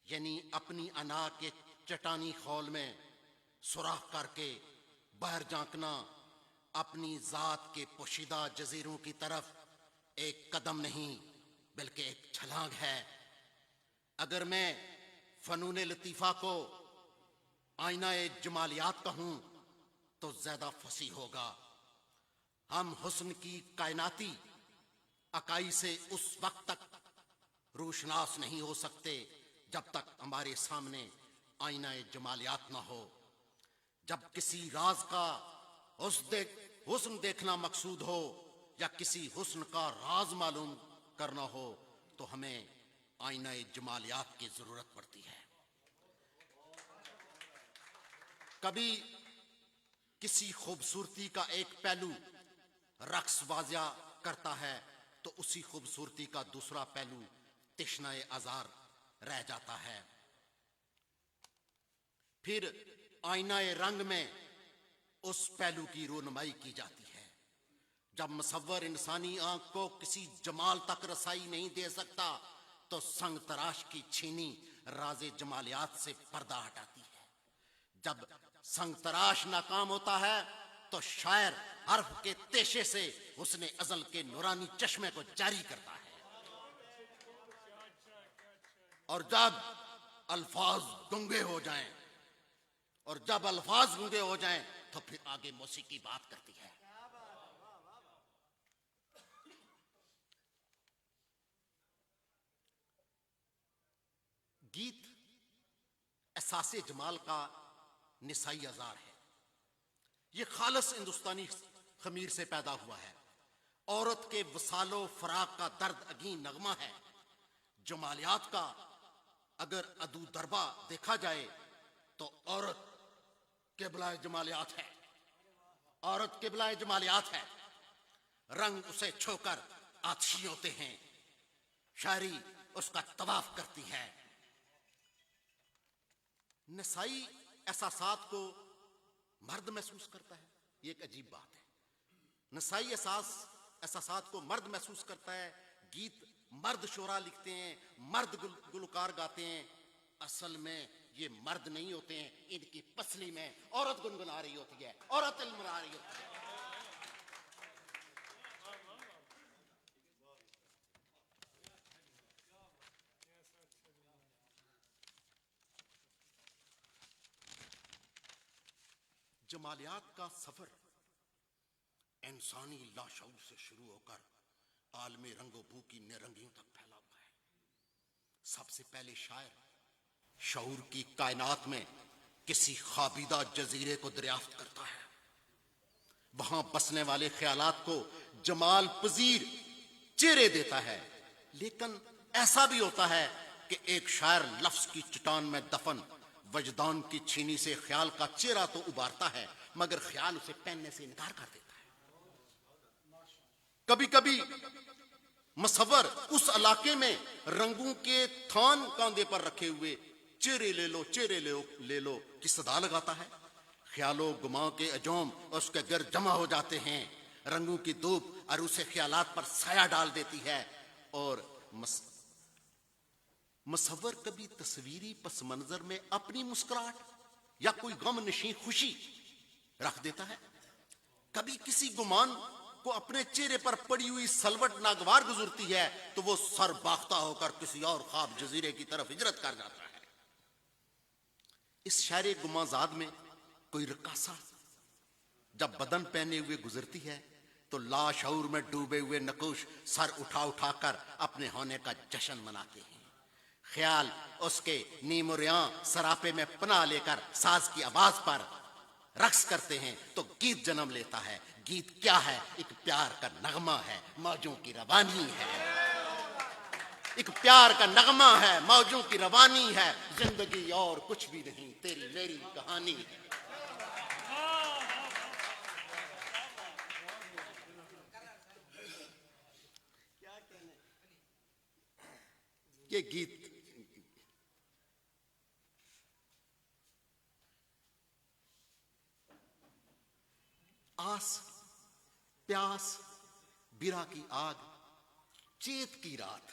یعنی اپنی انا کے چٹانی خول میں سوراخ کر کے باہر جھانکنا اپنی ذات کے پوشیدہ جزیروں کی طرف ایک قدم نہیں بلکہ ایک چھلانگ ہے۔ اگر میں فنون لطیفہ کو آئینہ جمالیات کہوں تو زیادہ فصیح ہوگا۔ ہم حسن کی کائناتی اکائی سے اس وقت تک روشناس نہیں ہو سکتے جب تک ہمارے سامنے آئینہ جمالیات نہ ہو۔ جب کسی راز کا حسن دیکھنا مقصود ہو یا کسی حسن کا راز معلوم کرنا ہو تو ہمیں آئینہ جمالیات کی ضرورت پڑتی ہے۔ کبھی کسی خوبصورتی کا ایک پہلو رقص واضح کرتا ہے تو اسی خوبصورتی کا دوسرا پہلو تشنہ آزار رہ جاتا ہے۔ پھر آئینہ رنگ میں اس پہلو کی رونمائی کی جاتی ہے۔ جب مصور انسانی آنکھ کو کسی جمال تک رسائی نہیں دے سکتا تو سنگ تراش کی چھینی راز جمالیات سے پردہ ہٹاتی ہے۔ جب سنگ تراش ناکام ہوتا ہے تو شاعر حرف کے تیشے سے حسن ازل کے نورانی چشمے کو جاری کرتا ہے، اور جب الفاظ گنگے ہو جائیں تو پھر آگے موسیقی بات کرتی ہے۔ گیت احساس جمال کا نسائی اظہار ہے۔ یہ خالص ہندوستانی خمیر سے پیدا ہوا ہے۔ عورت کے وصال و فراق کا درد اگین نغمہ ہے۔ جمالیات کا اگر ادو دربا دیکھا جائے تو عورت قبلہ جمالیات ہے۔ عورت قبلہ جمالیات ہے۔ رنگ اسے چھو کر آتشی ہوتے ہیں، شاعری اس کا طواف کرتی ہے۔ نسائی احساسات کو مرد محسوس کرتا ہے، یہ ایک عجیب بات ہے۔ نسائی احساسات کو مرد محسوس کرتا ہے۔ گیت مرد شعراء لکھتے ہیں، مرد گلوکار گاتے ہیں۔ اصل میں یہ مرد نہیں ہوتے ہیں، ان کی پسلی میں عورت گنگنا رہی ہوتی ہے، عورت علملا رہی ہوتی ہے۔ جمالیات کا سفر انسانی لاشعور سے شروع ہو کر عالم رنگ و بو کی نرنگیوں تک پھیلا ہوا ہے۔ سب سے پہلے شاعر شعور کی کائنات میں کسی خوابیدہ جزیرے کو دریافت کرتا ہے، وہاں بسنے والے خیالات کو جمال پذیر چہرے دیتا ہے۔ لیکن ایسا بھی ہوتا ہے کہ ایک شاعر لفظ کی چٹان میں دفن وجدان کی چھینی سے خیال کا چہرہ تو ابھارتا ہے مگر خیال اسے پہننے سے انکار کر دیتا ہے۔ کبھی کبھی مصور اس علاقے میں رنگوں کے تھان کاندھے پر رکھے ہوئے چہرے لے لو کی صدا لگاتا ہے۔ خیال و گماں کے اجوم اس کے گرد جمع ہو جاتے ہیں، رنگوں کی دھوپ عروس خیالات پر سایہ ڈال دیتی ہے، اور مصور کبھی تصویری پس منظر میں اپنی مسکراہٹ یا کوئی غم نشیں خوشی رکھ دیتا ہے۔ کبھی کسی گمان کو اپنے چہرے پر پڑی ہوئی سلوٹ ناگوار گزرتی ہے تو وہ سر باختہ ہو کر کسی اور خواب جزیرے کی طرف ہجرت کر جاتا ہے۔ اس شاعر گمازاد میں کوئی رقاصہ جب بدن پہنے ہوئے گزرتی ہے تو لاشعور میں ڈوبے ہوئے نقوش سر اٹھا کر اپنے ہونے کا جشن مناتے ہیں۔ خیال اس کے نیم و ریاں سراپے میں پناہ لے کر ساز کی آواز پر رقص کرتے ہیں تو گیت جنم لیتا ہے۔ گیت کیا ہے؟ ایک پیار کا نغمہ ہے، موجوں کی روانی ہے۔ ایک پیار کا نغمہ ہے، موجوں کی روانی ہے۔ زندگی اور کچھ بھی نہیں، تیری میری کہانی ہے۔ یہ گیت آس پیاس برا کی آگ، چیت کی رات،